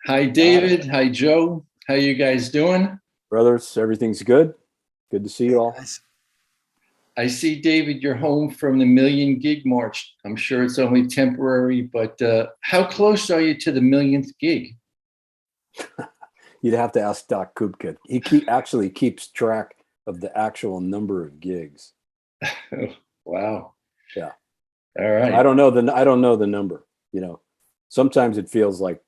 Hi, David. Hi, Joe. How you guys doing? Brothers, everything's good. Good to see you Hey all. guys. I see, David, you're home from the Million Gig March. I'm sure it's only temporary, but how close are you to the millionth gig? You'd have to ask Doc Kupka. Actually keeps track of the actual number of gigs. Oh, wow. Yeah. All I right. don't know the number, you know. Sometimes it feels like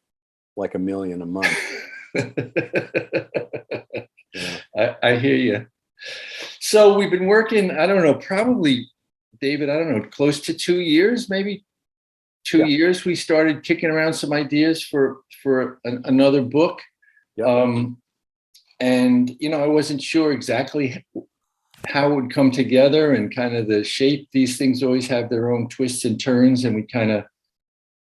a million a month. Yeah. I hear you. So we've been working, I don't know, probably, David, I don't know, close to 2 years, maybe two Yeah. years. We started kicking around some ideas for another book. Yep. And I wasn't sure exactly how it would come together and kind of the shape. These things always have their own twists and turns, and we kind of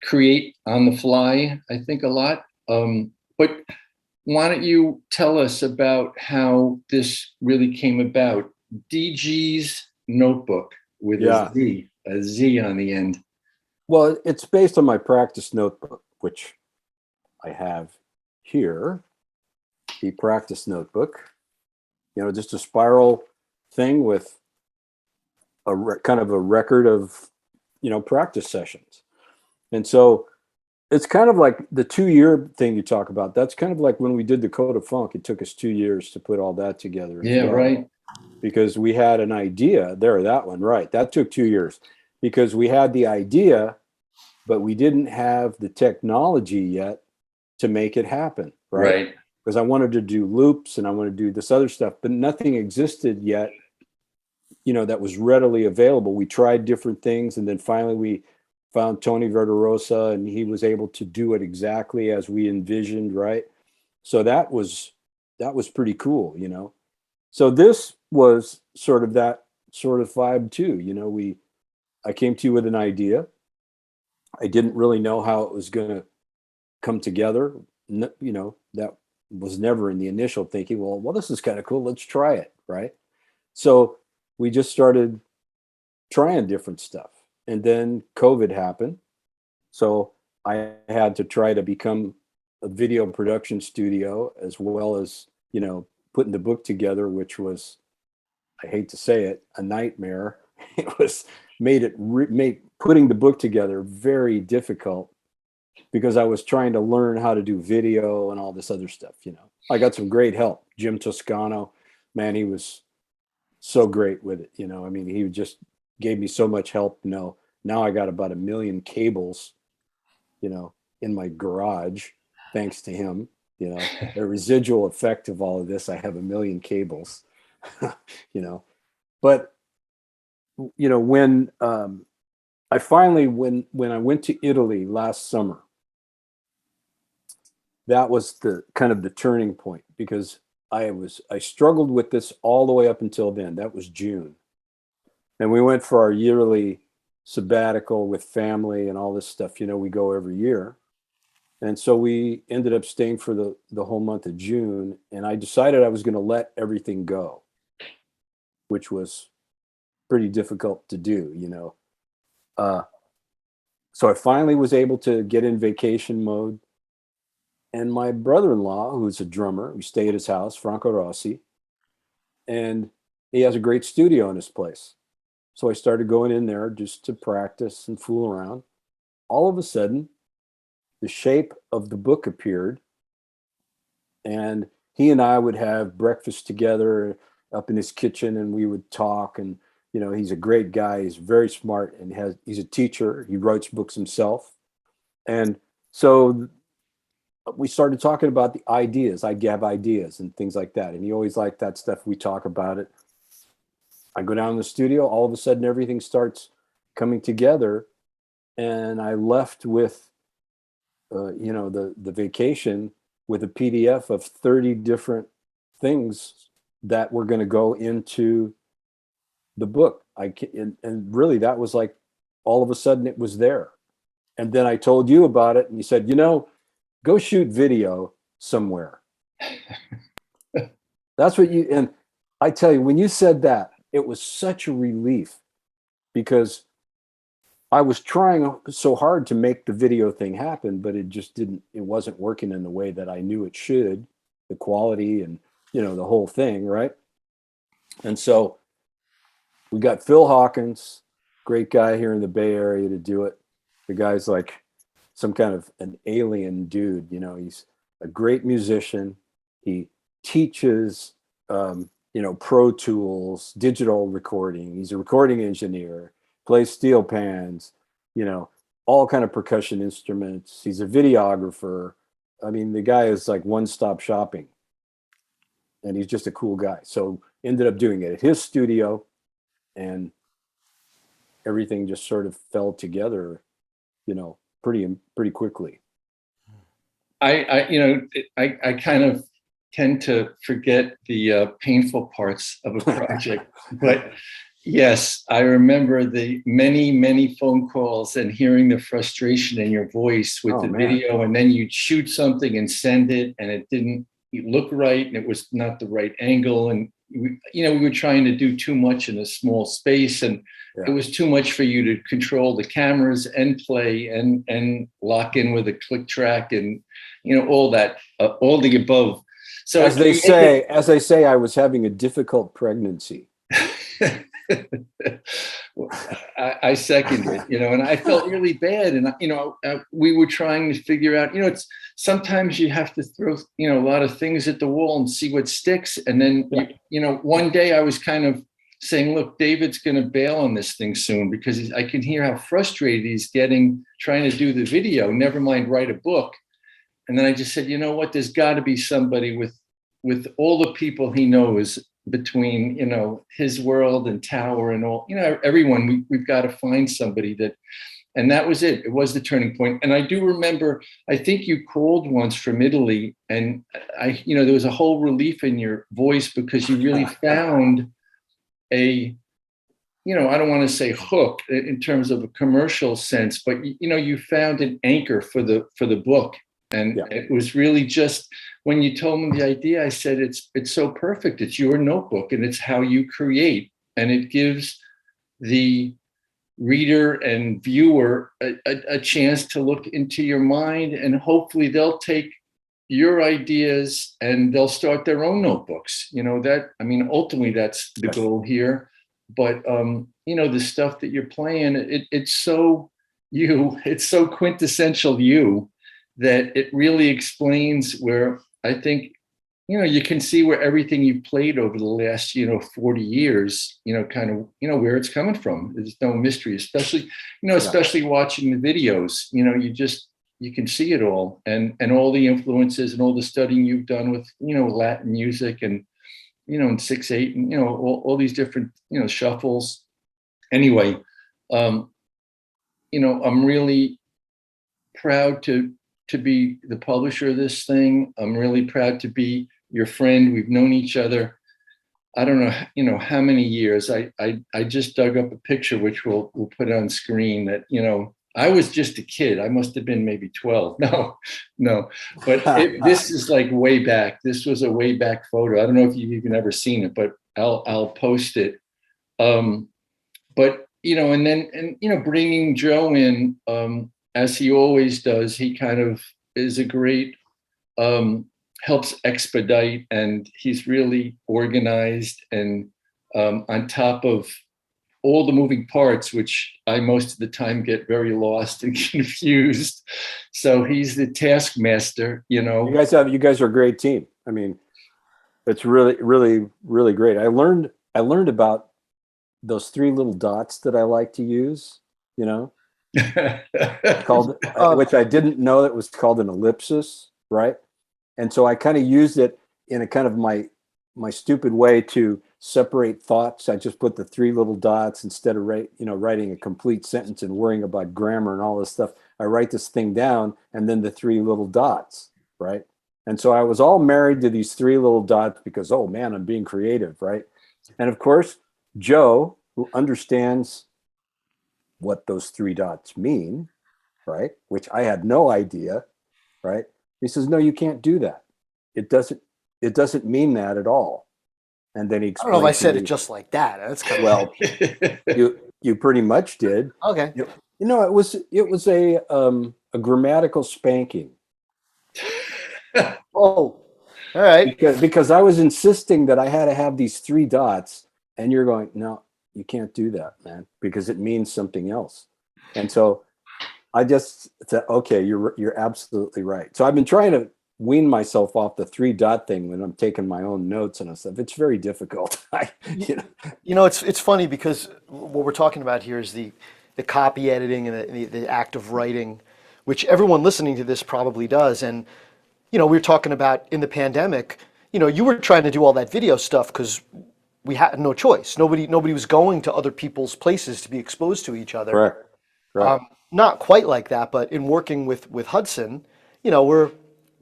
create on the fly, I think, a lot. But why don't you tell us about how this really came about? DG'z Notebook with Yeah. a Z on the end. Well, it's based on my practice notebook, which I have here. The practice notebook, just a spiral thing with kind of a record of, practice sessions. And so it's kind of like the 2 year thing you talk about. That's kind of like when we did the Code of Funk. It took us 2 years to put all that together as Yeah, well, right. because we had an idea there. That one, right? That took 2 years because we had the idea, but we didn't have the technology yet to make it happen, right? Right. Because I wanted to do loops and I wanted to do this other stuff, but nothing existed yet, that was readily available. We tried different things, and then finally we found Tony Verderosa, and he was able to do it exactly as we envisioned, right? So that was pretty cool. So this was sort of that sort of vibe too. I came to you with an idea. I didn't really know how it was going to come together. That was never in the initial thinking. Well, this is kind of cool. Let's try it, right? So we just started trying different stuff. And then COVID happened. So I had to try to become a video production studio as well as, putting the book together, which was, I hate to say it, a nightmare. It was made putting the book together very difficult because I was trying to learn how to do video and all this other stuff. I got some great help. Jim Toscano, man, he was so great with it. I mean, he just gave me so much help. Now I got about 1 million cables, you know, in my garage, thanks to him. The residual effect of all of this, I have 1 million cables, you know. But when I finally, when I went to Italy last summer, that was the kind of the turning point because I struggled with this all the way up until then. That was June. And we went for our yearly sabbatical with family and all this stuff. We go every year. And so we ended up staying for the whole month of June. And I decided I was going to let everything go, which was pretty difficult to do. Uh, so I finally was able to get in vacation mode. And my brother-in-law, who's a drummer, we stay at his house, Franco Rossi, and he has a great studio in his place. So I started going in there just to practice and fool around. All of a sudden, the shape of the book appeared, and he and I would have breakfast together up in his kitchen, and we would talk. And he's a great guy. He's very smart, and he's a teacher. He writes books himself, and so we started talking about the ideas. I have ideas and things like that, and he always liked that stuff. We talk about it. I go down in the studio. All of a sudden, everything starts coming together, and I left with, the vacation with a PDF of 30 different things that were going to go into the book. And really, that was like all of a sudden it was there. And then I told you about it, and you said, go shoot video somewhere. That's what and I tell you, when you said that, it was such a relief because I was trying so hard to make the video thing happen, but it wasn't working in the way that I knew it should, the quality and, the whole thing. Right. And so we got Phil Hawkins, great guy here in the Bay Area, to do it. The guy's like some kind of an alien dude. He's a great musician. He teaches, Pro Tools, digital recording. He's a recording engineer, plays steel pans, all kind of percussion instruments. He's a videographer. I mean, the guy is like one-stop shopping, and he's just a cool guy. So ended up doing it at his studio, and everything just sort of fell together, pretty quickly. I kind of tend to forget the painful parts of a project, but yes, I remember the many, many phone calls and hearing the frustration in your voice with video, and then you'd shoot something and send it, and it didn't look right, and it was not the right angle, and we were trying to do too much in a small space, and it was too much for you to control the cameras and play and lock in with a click track and all that, all the above. So as they say, I was having a difficult pregnancy. I second it, and I felt really bad, and we were trying to figure out, it's sometimes you have to throw a lot of things at the wall and see what sticks, and then one day I was kind of saying, look, David's going to bail on this thing soon, because I can hear how frustrated he's getting trying to do the video, never mind write a book. And then I just said, you know what, there's got to be somebody with all the people he knows between, his world and Tower and all, everyone, we've got to find somebody and that was it. It was the turning point. And I do remember, I think you called once from Italy, and there was a whole relief in your voice, because you really found I don't want to say hook in terms of a commercial sense, but you found an anchor for the book. And it was really just, when you told me the idea, I said, it's so perfect. It's your notebook, and it's how you create. And it gives the reader and viewer a chance to look into your mind, and hopefully they'll take your ideas and they'll start their own notebooks. Ultimately that's the goal here. But, the stuff that you're playing, it's so quintessential you, that it really explains where I think, you can see where everything you've played over the last, 40 years, kind of, where it's coming from. There's no mystery, especially watching the videos, you can see it all, and all the influences and all the studying you've done with, Latin music and, and 6/8 and, all these different, shuffles. Anyway, I'm really proud to be the publisher of this thing. I'm really proud to be your friend. We've known each other, I don't know, how many years. I just dug up a picture, which we'll put on screen, that, I was just a kid. I must have been maybe 12. No, but this is like way back. This was a way back photo. I don't know if you've even ever seen it, but I'll post it. But, bringing Joe in, as he always does, he kind of is a great, helps expedite, and he's really organized and on top of all the moving parts, which I most of the time get very lost and confused. So he's the taskmaster, You guys are a great team. I mean, it's really, really, really great. I learned about those three little dots that I like to use, called, which I didn't know that was called an ellipsis, right? And so I kind of used it in a kind of my stupid way to separate thoughts. I just put the three little dots instead of writing a complete sentence and worrying about grammar and all this stuff. I write this thing down and then the three little dots, right? And so I was all married to these three little dots because, oh man, I'm being creative, right? And of course, Joe, who understands what those three dots mean, right? Which I had no idea, right? He says, no, you can't do that. It doesn't mean that at all. And then he explained, I don't know if I said it just like that. That's kind of, well, you pretty much did. Okay. it was a grammatical spanking Oh, all right. because I was insisting that I had to have these three dots, and you're going, no, you can't do that, man, because it means something else. And so I just said, okay, you're absolutely right. So I've been trying to wean myself off the three dot thing when I'm taking my own notes and stuff. It's very difficult. You, You know, you know, it's funny because what we're talking about here is the copy editing and the act of writing, which everyone listening to this probably does. And we were talking about in the pandemic. You were trying to do all that video stuff because we had no choice. Nobody was going to other people's places to be exposed to each other. correct, correct. Not quite like that, but in working with Hudson, we're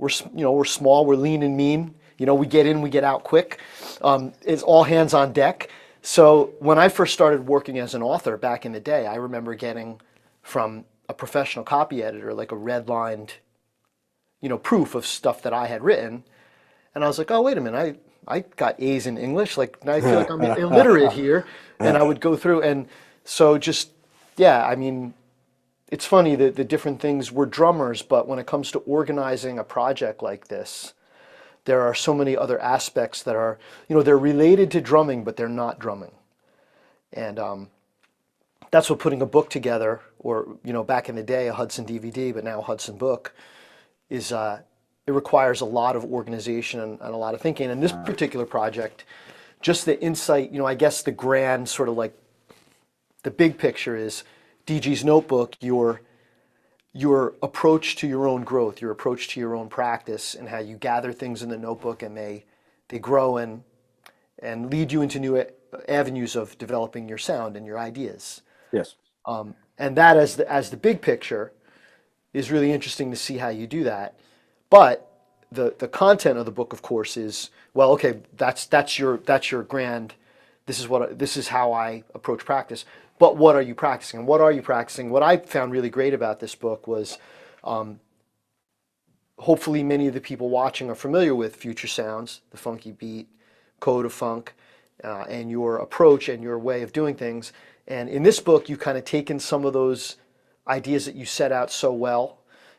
small, we're lean and mean. We get in, we get out quick. It's all hands on deck. So when I first started working as an author back in the day, I remember getting from a professional copy editor like a redlined, proof of stuff that I had written, and I was like, oh wait a minute, I got A's in English, like now I feel like I'm illiterate here, and I would go through and so just yeah, I mean it's funny that the different things, we're drummers, but when it comes to organizing a project like this, there are so many other aspects that are, they're related to drumming, but they're not drumming. And that's what putting a book together, or, back in the day, a Hudson DVD, but now a Hudson book, is it requires a lot of organization and a lot of thinking. And this particular project, just the insight, I guess the grand sort of like the big picture is DG'z Notebook, your approach to your own growth, your approach to your own practice, and how you gather things in the notebook and they grow and lead you into new avenues of developing your sound and your ideas. Yes. And that as the big picture is really interesting to see how you do that. But the content of the book, of course, is, well, okay, that's your grand. This is how I approach practice. But what are you practicing? And what are you practicing? What I found really great about this book was, hopefully many of the people watching are familiar with Future Sounds, the funky beat, code of funk, and your approach and your way of doing things. And in this book, you've kind of taken some of those ideas that you set out so well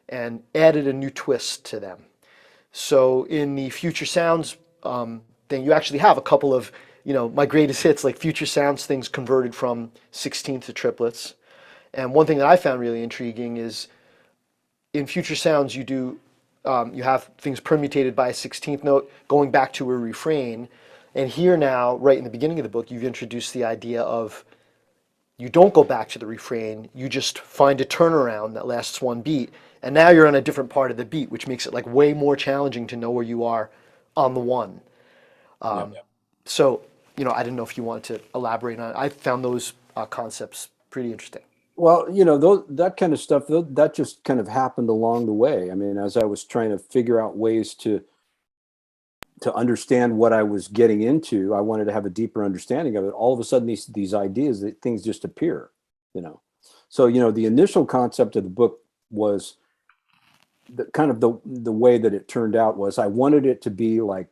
and added a new twist to them. So in the Future Sounds thing, you actually have a couple of, my greatest hits, like Future Sounds things converted from 16th to triplets. And one thing that I found really intriguing is in Future Sounds, you have things permutated by a 16th note going back to a refrain. And here now, right in the beginning of the book, you've introduced the idea of you don't go back to the refrain, you just find a turnaround that lasts one beat. And now you're on a different part of the beat, which makes it like way more challenging to know where you are on the one. So, I didn't know if you wanted to elaborate on it. I found those concepts pretty interesting. Well, that kind of stuff, that just kind of happened along the way. I mean, as I was trying to figure out ways to understand what I was getting into, I wanted to have a deeper understanding of it. All of a sudden, these ideas, that things just appear, So, the initial concept of the book was the way that it turned out was I wanted it to be like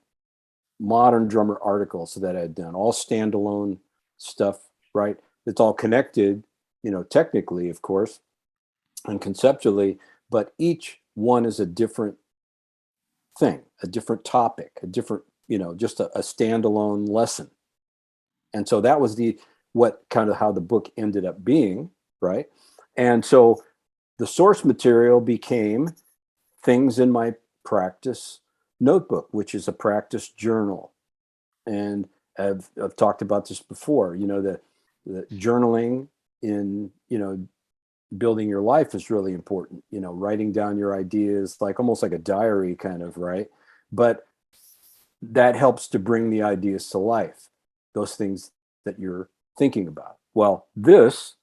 modern drummer articles that I had done, all standalone stuff, right? It's all connected, technically, of course, and conceptually, but each one is a different thing, a different topic, a different, just a standalone lesson. And so that was what kind of how the book ended up being, right? And so the source material became things in my practice notebook, which is a practice journal. And I've talked about this before, the journaling in, building your life is really important, writing down your ideas, like almost like a diary kind of, right? But that helps to bring the ideas to life, those things that you're thinking about. Well, this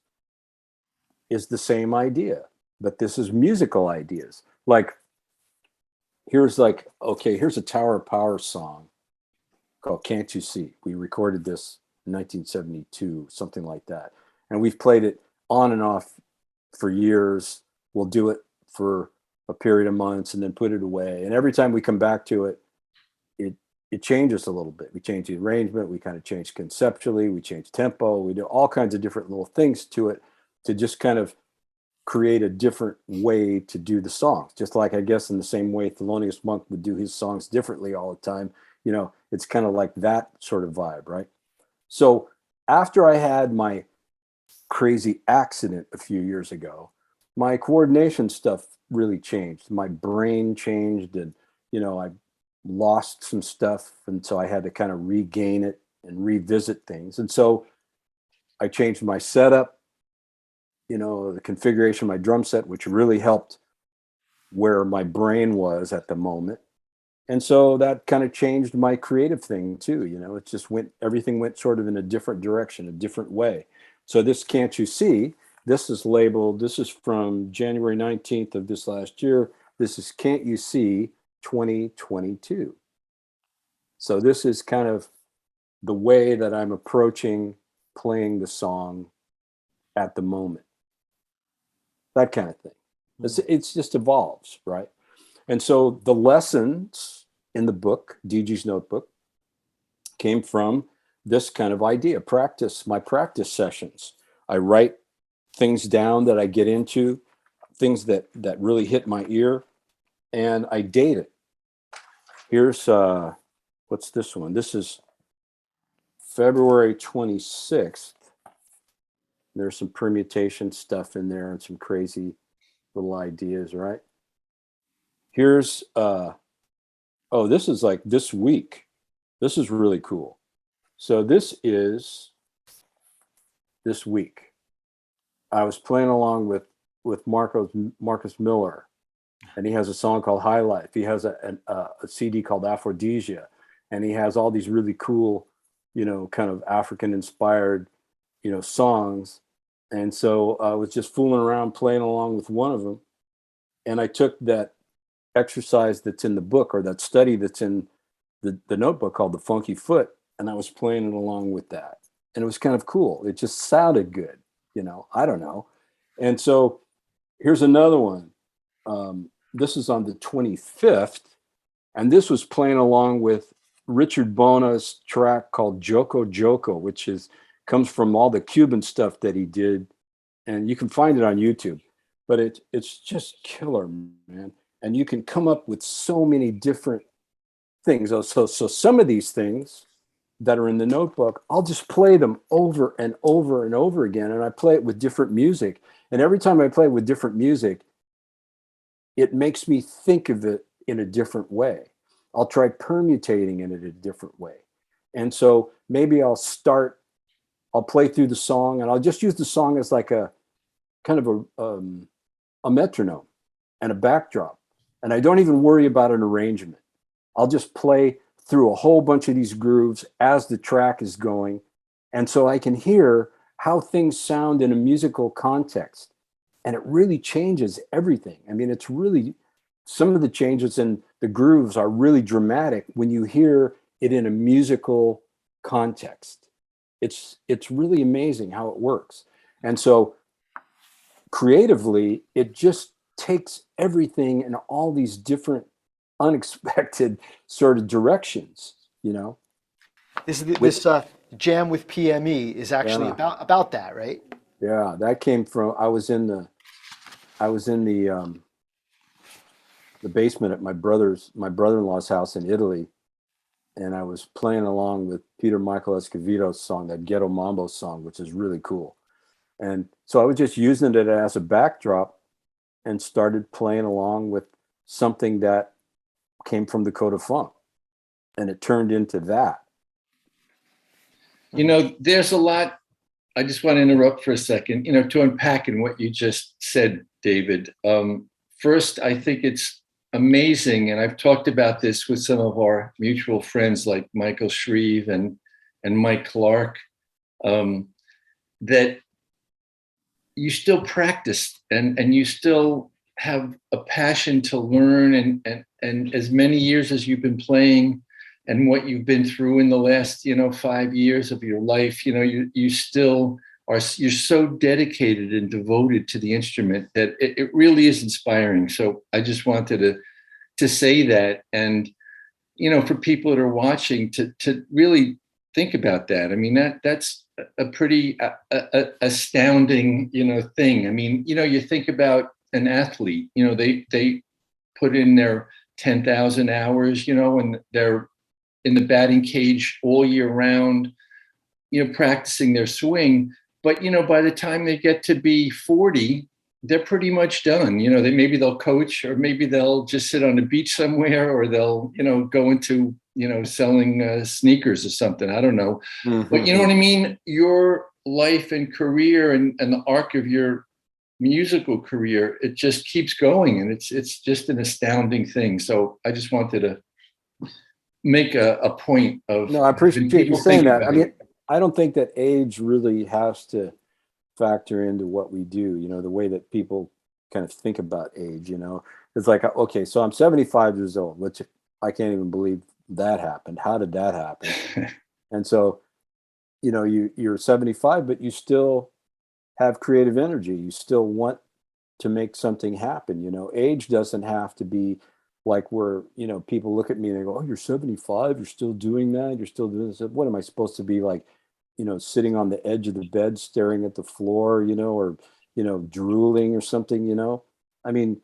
is the same idea, but this is musical ideas. Like, here's a Tower of Power song called Can't You See? We recorded this in 1972, something like that. And we've played it on and off for years. We'll do it for a period of months and then put it away. And every time we come back to it, it changes a little bit. We change the arrangement. We kind of change conceptually. We change tempo. We do all kinds of different little things to it to just kind of create a different way to do the songs. Just like, I guess, in the same way Thelonious Monk would do his songs differently all the time. You know, it's kind of like that sort of vibe, right? So after I had my crazy accident a few years ago, my coordination stuff really changed. My brain changed, and, you know, I lost some stuff. And so I had to kind of regain it and revisit things. And so I changed my setup, you know, the configuration of my drum set, which really helped where my brain was at the moment. And so that kind of changed my creative thing too. You know, it just everything went sort of in a different direction, a different way. So this Can't You See, this is labeled, this is from January 19th of this last year. This is Can't You See 2022. So this is kind of the way that I'm approaching playing the song at the moment. That kind of thing. It's just evolves, right? And so the lessons in the book, DG'z Notebook, came from this kind of idea, my practice sessions. I write things down that I get into, things that really hit my ear, and I date it. Here's, what's this one? This is February 26th. There's some permutation stuff in there and some crazy little ideas, right? Here's, oh, this is like this week. This is really cool. So this is this week. I was playing along with Marcus Miller, and he has a song called High Life. He has a CD called Aphrodisia, and he has all these really cool, you know, kind of African inspired, you know, songs. And so I was just fooling around playing along with one of them. And I took that exercise that's in the book, or that study that's in the notebook called The Funky Foot, and I was playing it along with that. And it was kind of cool. It just sounded good, you know, I don't know. And so here's another one. This is on the 25th, and this was playing along with Richard Bona's track called Joko Joko, which comes from all the Cuban stuff that he did, and you can find it on YouTube. But it's just killer, man. And you can come up with so many different things. So some of these things that are in the notebook, I'll just play them over and over and over again. And I play it with different music. And every time I play with different music, it makes me think of it in a different way. I'll try permutating it in a different way. And so maybe I'll play through the song, and I'll just use the song as like a kind of a metronome and a backdrop. And I don't even worry about an arrangement. I'll just play through a whole bunch of these grooves as the track is going. And so I can hear how things sound in a musical context. And it really changes everything. I mean, it's really, some of the changes in the grooves are really dramatic when you hear it in a musical context. It's really amazing how it works. And so creatively, it just takes everything in all these different unexpected sort of directions, you know. This jam with PME is actually about that, right? Yeah, that came from, I was in the basement at my brother-in-law's house in Italy, and I was playing along with Peter Michael Escovedo's song, that Ghetto Mambo song, which is really cool. And so I was just using it as a backdrop and started playing along with something that came from the Code of Funk, and it turned into that. You know, there's a lot, I just want to interrupt for a second, you know, to unpack in what you just said, David. First, I think it's amazing, and I've talked about this with some of our mutual friends like Michael Shreve and Mike Clark, that you still practice and you still have a passion to learn, and as many years as you've been playing and what you've been through in the last, you know, 5 years of your life, you know, you still are, you're so dedicated and devoted to the instrument that it really is inspiring. So I just wanted to say that, and, you know, for people that are watching to really think about that. I mean, that's a pretty astounding, thing. I mean, you think about an athlete, they put in their 10,000 hours, and they're in the batting cage all year round, practicing their swing. But, by the time they get to be 40, they're pretty much done. Maybe they'll coach, or maybe they'll just sit on the beach somewhere, or they'll, go into, selling sneakers or something. I don't know. But you know what I mean? Your life and career and the arc of your musical career, it just keeps going. And it's just an astounding thing. So I just wanted to make a point of. No, I appreciate you people saying think that. I about mean, it. I don't think that age really has to factor into what we do, the way that people kind of think about age, It's like, okay, so I'm 75 years old, which I can't even believe that happened. How did that happen? And so, you're 75, but you still have creative energy. You still want to make something happen. Age doesn't have to be like where, people look at me and they go, oh, you're 75, you're still doing that, you're still doing this. What am I supposed to be like, sitting on the edge of the bed staring at the floor, or, drooling or something, I mean,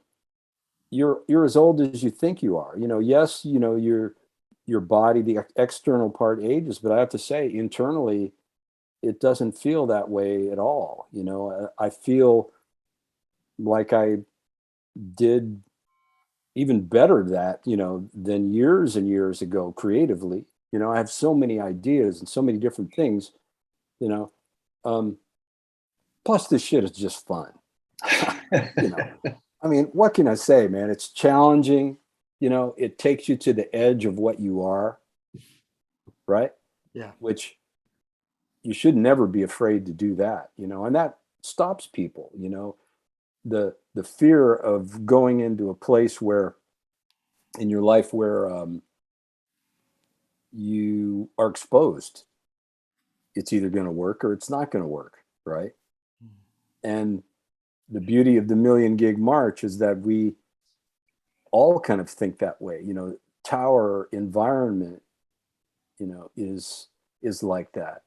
you're as old as you think you are. Yes, your body, the external part ages, but I have to say internally, it doesn't feel that way at all. I feel like I did even better than years and years ago creatively. I have so many ideas and so many different things, you know. Plus this shit is just fun. I mean, what can I say, man? It's challenging, it takes you to the edge of what you are, right? Yeah. Which you should never be afraid to do that, and that stops people, the fear of going into a place where in your life where you are exposed. It's either going to work or it's not going to work, right? And the beauty of the Million Gig March is that we all kind of think that way. Tower environment, is like that.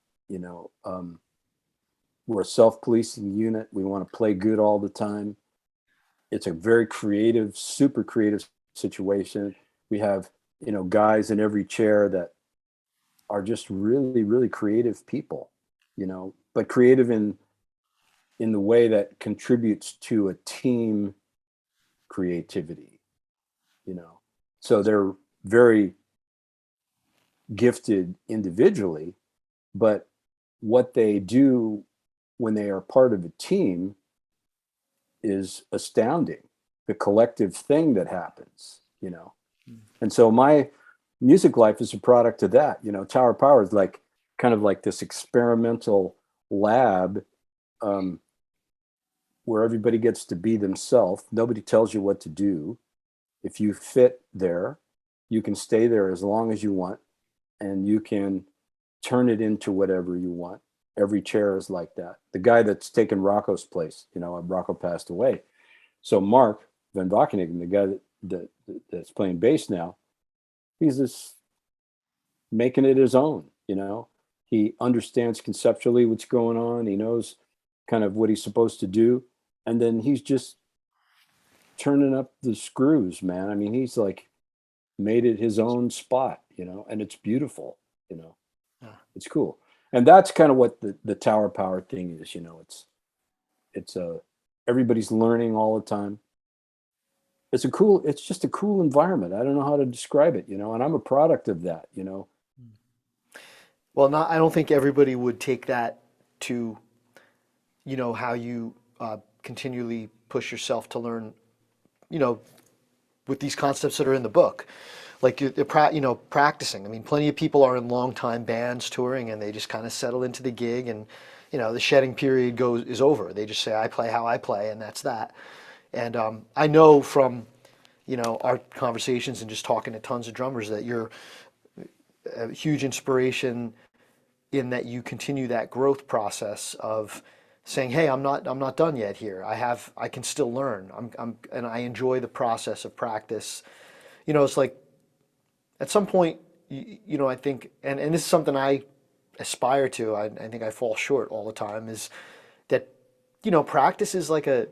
We're a self-policing unit. We want to play good all the time. It's a very creative, super creative situation. We have, guys in every chair that are just really, really creative people, but creative in the way that contributes to a team creativity, So they're very gifted individually, but what they do when they are part of a team is astounding. The collective thing that happens, And so my music life is a product of that. Tower Power is like kind of like this experimental lab where everybody gets to be themselves. Nobody tells you what to do. If you fit there, you can stay there as long as you want, and you can turn it into whatever you want. Every chair is like that. The guy that's taken Rocco's place, Rocco passed away. So Mark Van Vakenigen, the guy that's playing bass now, he's just making it his own, He understands conceptually what's going on. He knows kind of what he's supposed to do. And then he's just turning up the screws, man. I mean, he's like made it his own spot, and it's beautiful, Yeah. It's cool. And that's kind of what the Tower Power thing is, it's everybody's learning all the time. It's just a cool environment. I don't know how to describe it, and I'm a product of that, Well, I don't think everybody would take that to, how you continually push yourself to learn, with these concepts that are in the book. Like practicing. I mean, plenty of people are in long-time bands touring, and they just kind of settle into the gig, and the shedding period is over. They just say, "I play how I play," and that's that. And I know from our conversations and just talking to tons of drummers that you're a huge inspiration in that you continue that growth process of saying, "Hey, I'm not done yet here. I can still learn. And I enjoy the process of practice." It's like at some point, I think, and this is something I aspire to, I think I fall short all the time, is that, practice is like a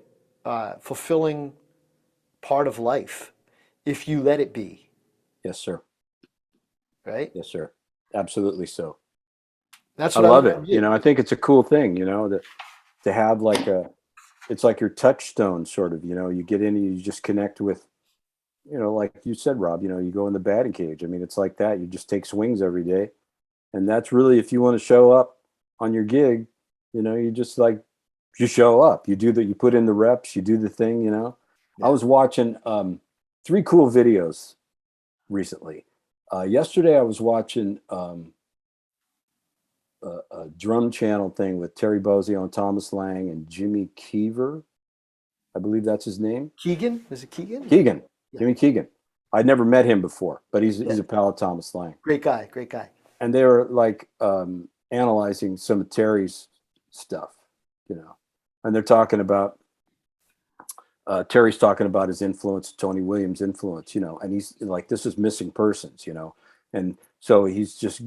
fulfilling part of life if you let it be, Yes, sir. right? Yes, sir. Absolutely so. That's I what I love learned it. from you. I think it's a cool thing, to have like it's like your touchstone sort of, you get in and you just connect with, like you said, Rob, you go in the batting cage. I mean, it's like that. You just take swings every day. And that's really, if you want to show up on your gig, you just like, you show up, you put in the reps, you do the thing, I Yeah. was watching 3 cool videos recently. Yesterday I was watching a drum channel thing with Terry Bozzio and Thomas Lang and Jimmy Keever. I believe that's his name. Keegan? Is it Keegan? Keegan. Yeah. Jimmy Keegan. I'd never met him before, but he's Yeah. a pal of Thomas Lang. Great guy. Great guy. And they were like analyzing some of Terry's stuff, and they're talking about Terry's talking about his influence, Tony Williams' influence, and he's like, this is Missing Persons, and so he's just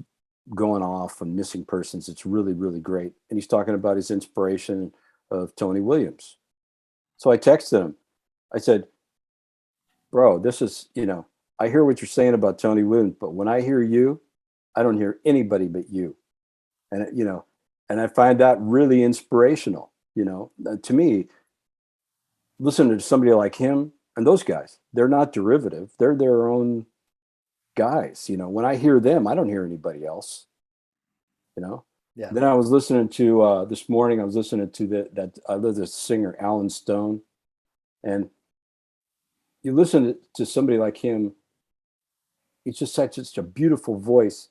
going off on Missing Persons. It's really, really great. And he's talking about his inspiration of Tony Williams. So I texted him. I said, bro, this is, I hear what you're saying about Tony Williams, but when I hear you, I don't hear anybody but you. And, and I find that really inspirational, to me. Listen to somebody like him and those guys, they're not derivative. They're their own guys. When I hear them, I don't hear anybody else, Yeah. Then I was listening to, this morning, I was listening to that I love this singer, Alan Stone. And you listen to somebody like him, he's just such a beautiful voice.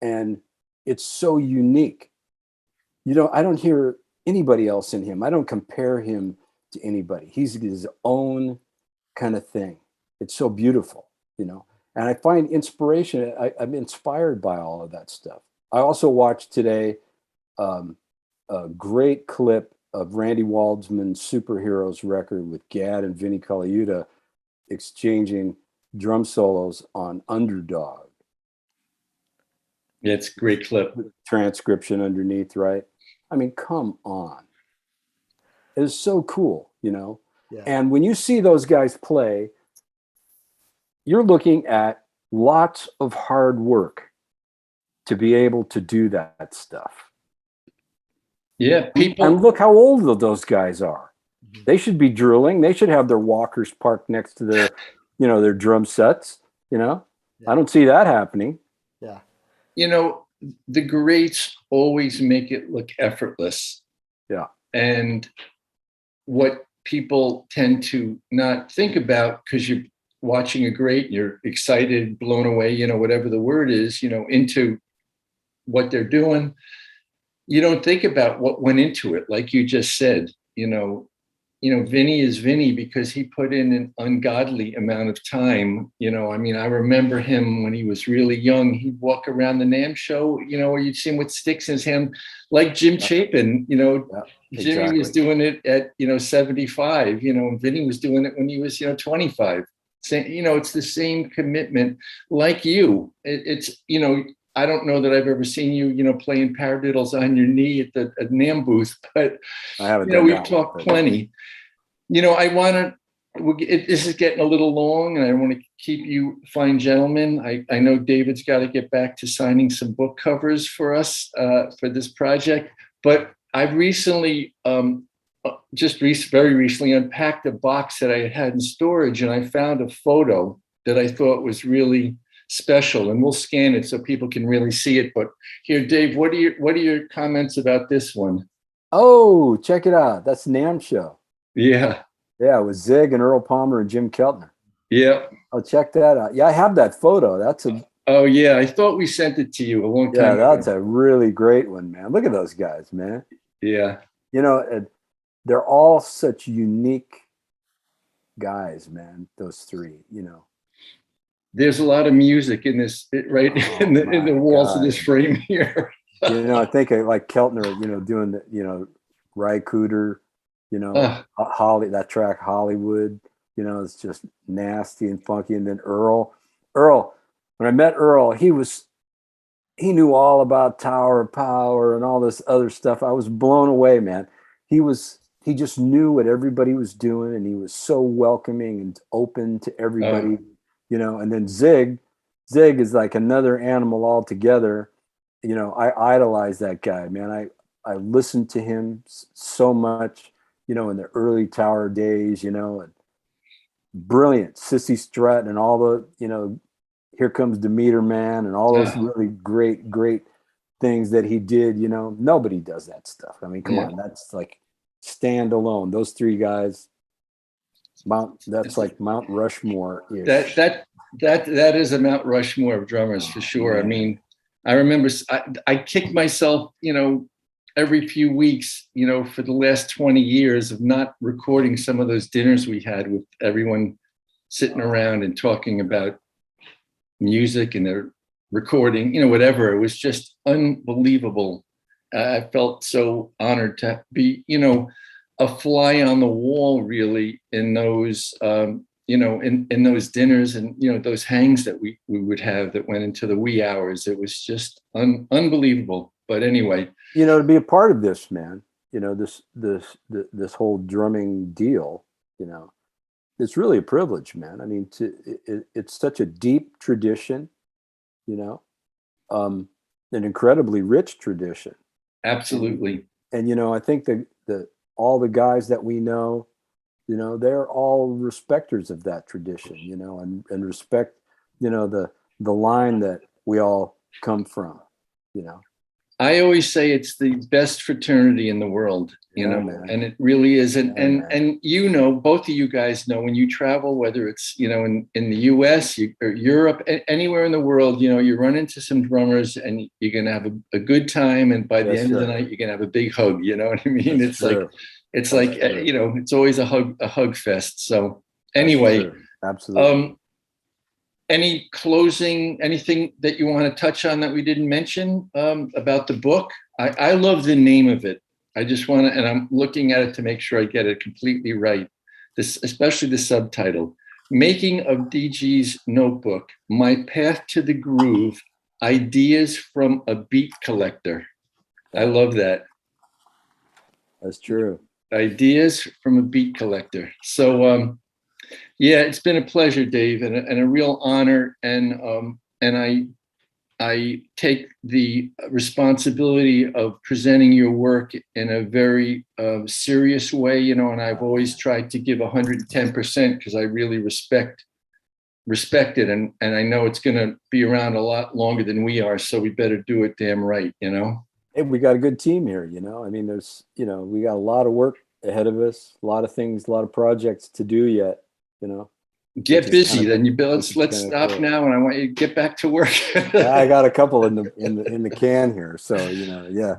And it's so unique. I don't hear anybody else in him. I don't compare him to anybody. He's his own kind of thing. It's so beautiful, and I find inspiration. I'm inspired by all of that stuff. I also watched today a great clip of Randy Waldman's Superheroes record with Gad and Vinnie Colaiuta exchanging drum solos on Underdog. Yeah, it's a great clip. Transcription underneath, right? I mean, come on. It is so cool, Yeah. And when you see those guys play, you're looking at lots of hard work to be able to do that stuff. Yeah, people. And look how old those guys are. They should be drilling. They should have their walkers parked next to their, their drum sets. Yeah. I don't see that happening. Yeah. The greats always make it look effortless. Yeah. And what people tend to not think about, because you're watching a great, you're excited, blown away, whatever the word is, into what they're doing. You don't think about what went into it. Like you just said, Vinny is Vinny because he put in an ungodly amount of time. I remember him when he was really young. He'd walk around the NAMM show, or you'd see him with sticks in his hand, like Jim Chapin. Jimmy was doing it at 75. And Vinny was doing it when he was 25. It's the same commitment, like you. It's I don't know that I've ever seen you, playing paradiddles on your knee at the NAMM booth, but I haven't. We've talked plenty. I want to. This is getting a little long, and I want to keep you fine gentlemen. I know David's got to get back to signing some book covers for us for this project, but I've recently, very recently, unpacked a box that I had in storage, and I found a photo that I thought was really special, and we'll scan it so people can really see it. But here, Dave, what are your comments about this one? Oh, check it out. That's NAMM show. Yeah. Yeah, with Zig and Earl Palmer and Jim Keltner. Yeah. Oh, check that out. Yeah, I have that photo. That's a. Oh yeah, I thought we sent it to you a long time ago. Yeah, that's a really great one, man. Look at those guys, man. Yeah. They're all such unique guys, man. Those three, There's a lot of music in this, right? in the walls of this frame here. I think I like Keltner, doing the, Ry Cooter, Holly, that track Hollywood, it's just nasty and funky. And then Earl, when I met Earl, he was he knew all about Tower of Power and all this other stuff. I was blown away, man. He just knew what everybody was doing, and he was so welcoming and open to everybody, you know. And then Zig is like another animal altogether. You know, I idolize that guy, man. I listened to him so much, you know, in the early Tower days, you know, and brilliant Sissy Strut and all the, you know, Here Comes Demeter Man and all those really great things that he did. You know, nobody does that stuff. I mean, come on, that's like standalone. Those three guys, that's like Mount Rushmore. That is a Mount Rushmore of drummers for sure. I mean, I remember I kicked myself, you know, every few weeks, you know, for the last 20 years of not recording some of those dinners we had with everyone sitting around and talking about music and their recording, you know, whatever. It was just unbelievable. I felt so honored to be, you know, a fly on the wall really in those, you know, in those dinners and, you know, those hangs that we would have that went into the wee hours. It was just unbelievable. But anyway, you know, to be a part of this, man, you know, this whole drumming deal, you know, it's really a privilege, man. I mean, it's such a deep tradition, you know, an incredibly rich tradition. Absolutely. And you know, I think that all the guys that we know, you know, they're all respecters of that tradition, you know, and respect, you know, the line that we all come from, you know. I always say it's the best fraternity in the world, you know, man. And it really is. And you know, both of you guys know when you travel, whether it's, you know, in the US or Europe, anywhere in the world, you know, you run into some drummers and you're going to have a good time. And by the end of the night, you're going to have a big hug. You know what I mean? It's like, you know, it's always a hug fest. So anyway, absolutely. Anything that you want to touch on that we didn't mention about the book? I love the name of it. I just want to, and I'm looking at it to make sure I get it completely right. Especially the subtitle, Making of DG'z Notebook, My Path to the Groove, Ideas from a Beat Collector. I love that. That's true. Ideas from a Beat Collector. So, yeah, it's been a pleasure, Dave, and a real honor. And I take the responsibility of presenting your work in a very serious way, you know. And I've always tried to give 110% because I really respect it, and I know it's going to be around a lot longer than we are. So we better do it damn right, you know. Hey, we got a good team here, you know. I mean, there's, you know, we got a lot of work ahead of us, a lot of things, a lot of projects to do yet. You know, get busy. Then let's stop now, and I want you to get back to work. I got a couple in the can here, so you know, yeah.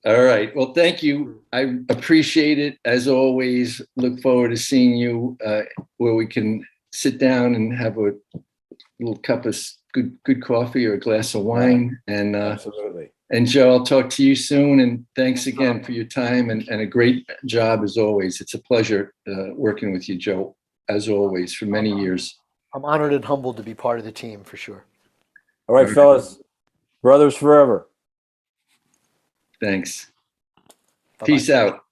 All right. Well, thank you. I appreciate it as always. Look forward to seeing you where we can sit down and have a little cup of good coffee or a glass of wine. And absolutely. And Joe, I'll talk to you soon. And thanks again for your time and a great job as always. It's a pleasure working with you, Joe. As always, for many years. I'm honored and humbled to be part of the team for sure. All right, fellas, brothers forever. Thanks. Bye-bye. Peace out.